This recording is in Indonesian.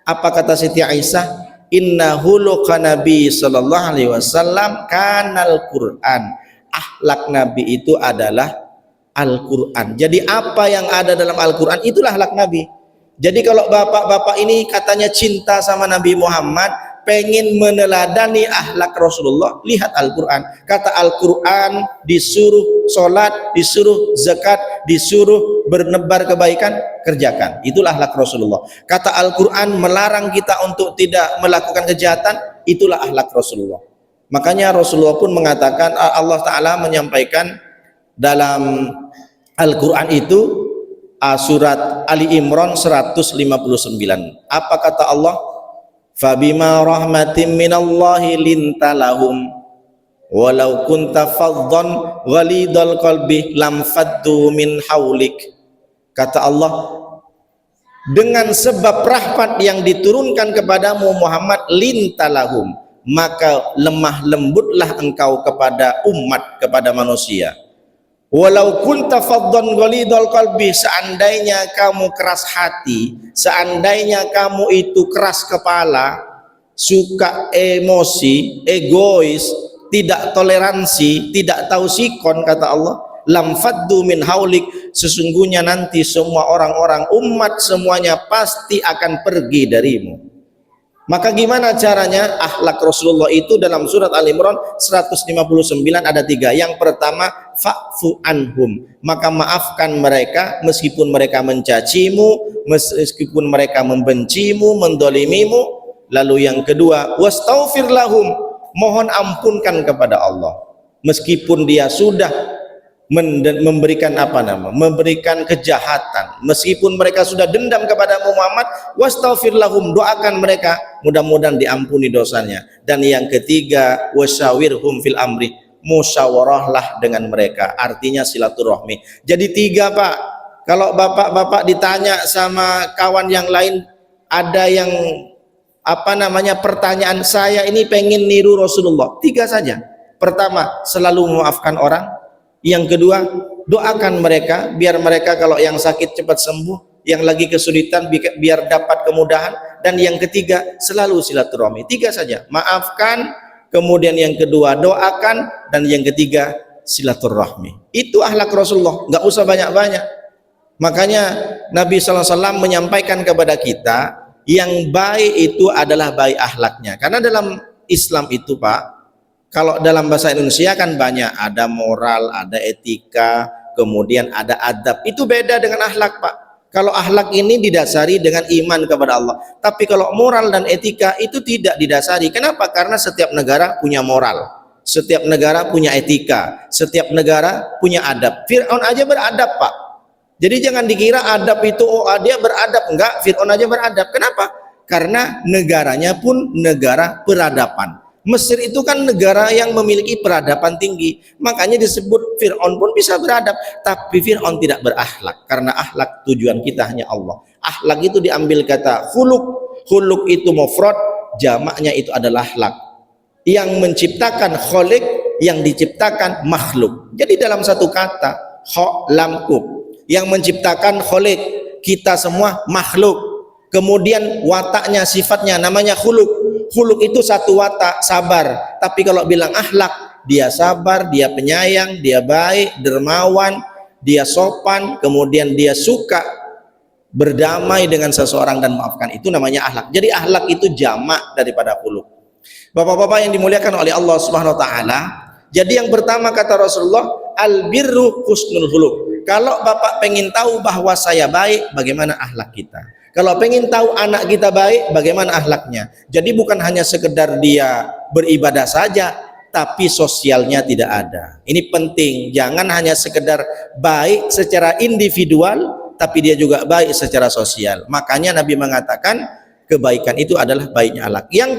Apa kata Siti Aisyah? Inna huluqa Nabi sallallahu alaihi wasallam kanal Quran. Akhlak Nabi itu adalah Al-Quran. Jadi apa yang ada dalam Al-Quran itulah akhlak Nabi. Jadi kalau bapak-bapak ini katanya cinta sama Nabi Muhammad, pengen meneladani akhlak Rasulullah, lihat Al-Quran. Kata Al-Quran disuruh sholat, disuruh zakat, disuruh bernebar kebaikan, kerjakan. Itulah akhlak Rasulullah. Kata Al-Quran melarang kita untuk tidak melakukan kejahatan, itulah akhlak Rasulullah. Makanya Rasulullah pun mengatakan, Allah Ta'ala menyampaikan dalam Al-Quran itu surat Ali Imran 159. Apa kata Allah? Fabima rahmatin minallahi lintalahum walau kunta faddan ghalidal qalbi lam faddu min haulik. Kata Allah, dengan sebab rahmat yang diturunkan kepadamu Muhammad lintalahum, maka lemah lembutlah engkau kepada umat, kepada manusia. Walau kunta faddan ghalidal qalbi, seandainya kamu keras hati, seandainya kamu itu keras kepala, suka emosi, egois, tidak toleransi, tidak tahu sikon, kata Allah, lam faddu min haulik, sesungguhnya nanti semua orang-orang umat semuanya pasti akan pergi darimu. Maka gimana caranya? Akhlak Rasulullah itu dalam surat Al-Imran 159 ada 3. Yang pertama, fa'fu anhum, maka maafkan mereka meskipun mereka mencacimu, meskipun mereka membencimu, mendolimimu. Lalu yang kedua, wastaghfir lahum, mohon ampunkan kepada Allah meskipun dia sudah memberikan memberikan kejahatan, meskipun mereka sudah dendam kepada Muhammad, wastaghfir lahum, doakan mereka mudah-mudahan diampuni dosanya. Dan yang ketiga, wasyawirhum fil amri, musyawarahlah dengan mereka, artinya silaturahmi. Jadi 3 Pak. Kalau bapak-bapak ditanya sama kawan yang lain, ada yang pertanyaan, saya ini pengen niru Rasulullah, 3 saja. Pertama, selalu memaafkan orang. Yang kedua, doakan mereka biar mereka kalau yang sakit cepat sembuh, yang lagi kesulitan biar dapat kemudahan. Dan yang ketiga, selalu silaturahmi. 3 saja, maafkan, kemudian yang kedua doakan, dan yang ketiga silaturahmi. Itu akhlak Rasulullah, nggak usah banyak-banyak. Makanya Nabi SAW menyampaikan kepada kita, yang baik itu adalah baik akhlaknya. Karena dalam Islam itu Pak, kalau dalam bahasa Indonesia kan banyak, ada moral, ada etika, kemudian ada adab. Itu beda dengan akhlak Pak. Kalau akhlak ini didasari dengan iman kepada Allah. Tapi kalau moral dan etika itu tidak didasari. Kenapa? Karena setiap negara punya moral, setiap negara punya etika, setiap negara punya adab. Fir'aun aja beradab Pak. Jadi jangan dikira adab itu, dia beradab. Enggak, Fir'aun aja beradab. Kenapa? Karena negaranya pun negara peradaban. Mesir itu kan negara yang memiliki peradaban tinggi, makanya disebut Fir'aun pun bisa beradab. Tapi Fir'aun tidak berakhlak, karena akhlak tujuan kita hanya Allah. Akhlak itu diambil kata huluk, huluk itu mufrad, jamaknya itu adalah akhlak. Yang menciptakan kholik, yang diciptakan makhluk. Jadi dalam satu kata, kho lam kub, yang menciptakan kholik, kita semua makhluk. Kemudian wataknya, sifatnya namanya huluk. Huluk itu satu watak, sabar. Tapi kalau bilang akhlak, dia sabar, dia penyayang, dia baik, dermawan, dia sopan, kemudian dia suka berdamai dengan seseorang dan maafkan. Itu namanya akhlak. Jadi akhlak itu jamak daripada huluk. Bapak-bapak yang dimuliakan oleh Allah Subhanahu wa taala, jadi yang pertama kata Rasulullah, al-birru husnul huluk. Kalau Bapak pengen tahu bahwa saya baik, bagaimana akhlak kita? Kalau pengen tahu anak kita baik, bagaimana akhlaknya? Jadi bukan hanya sekedar dia beribadah saja, tapi sosialnya tidak ada. Ini penting, jangan hanya sekedar baik secara individual, tapi dia juga baik secara sosial. Makanya Nabi mengatakan kebaikan itu adalah baiknya akhlak. Yang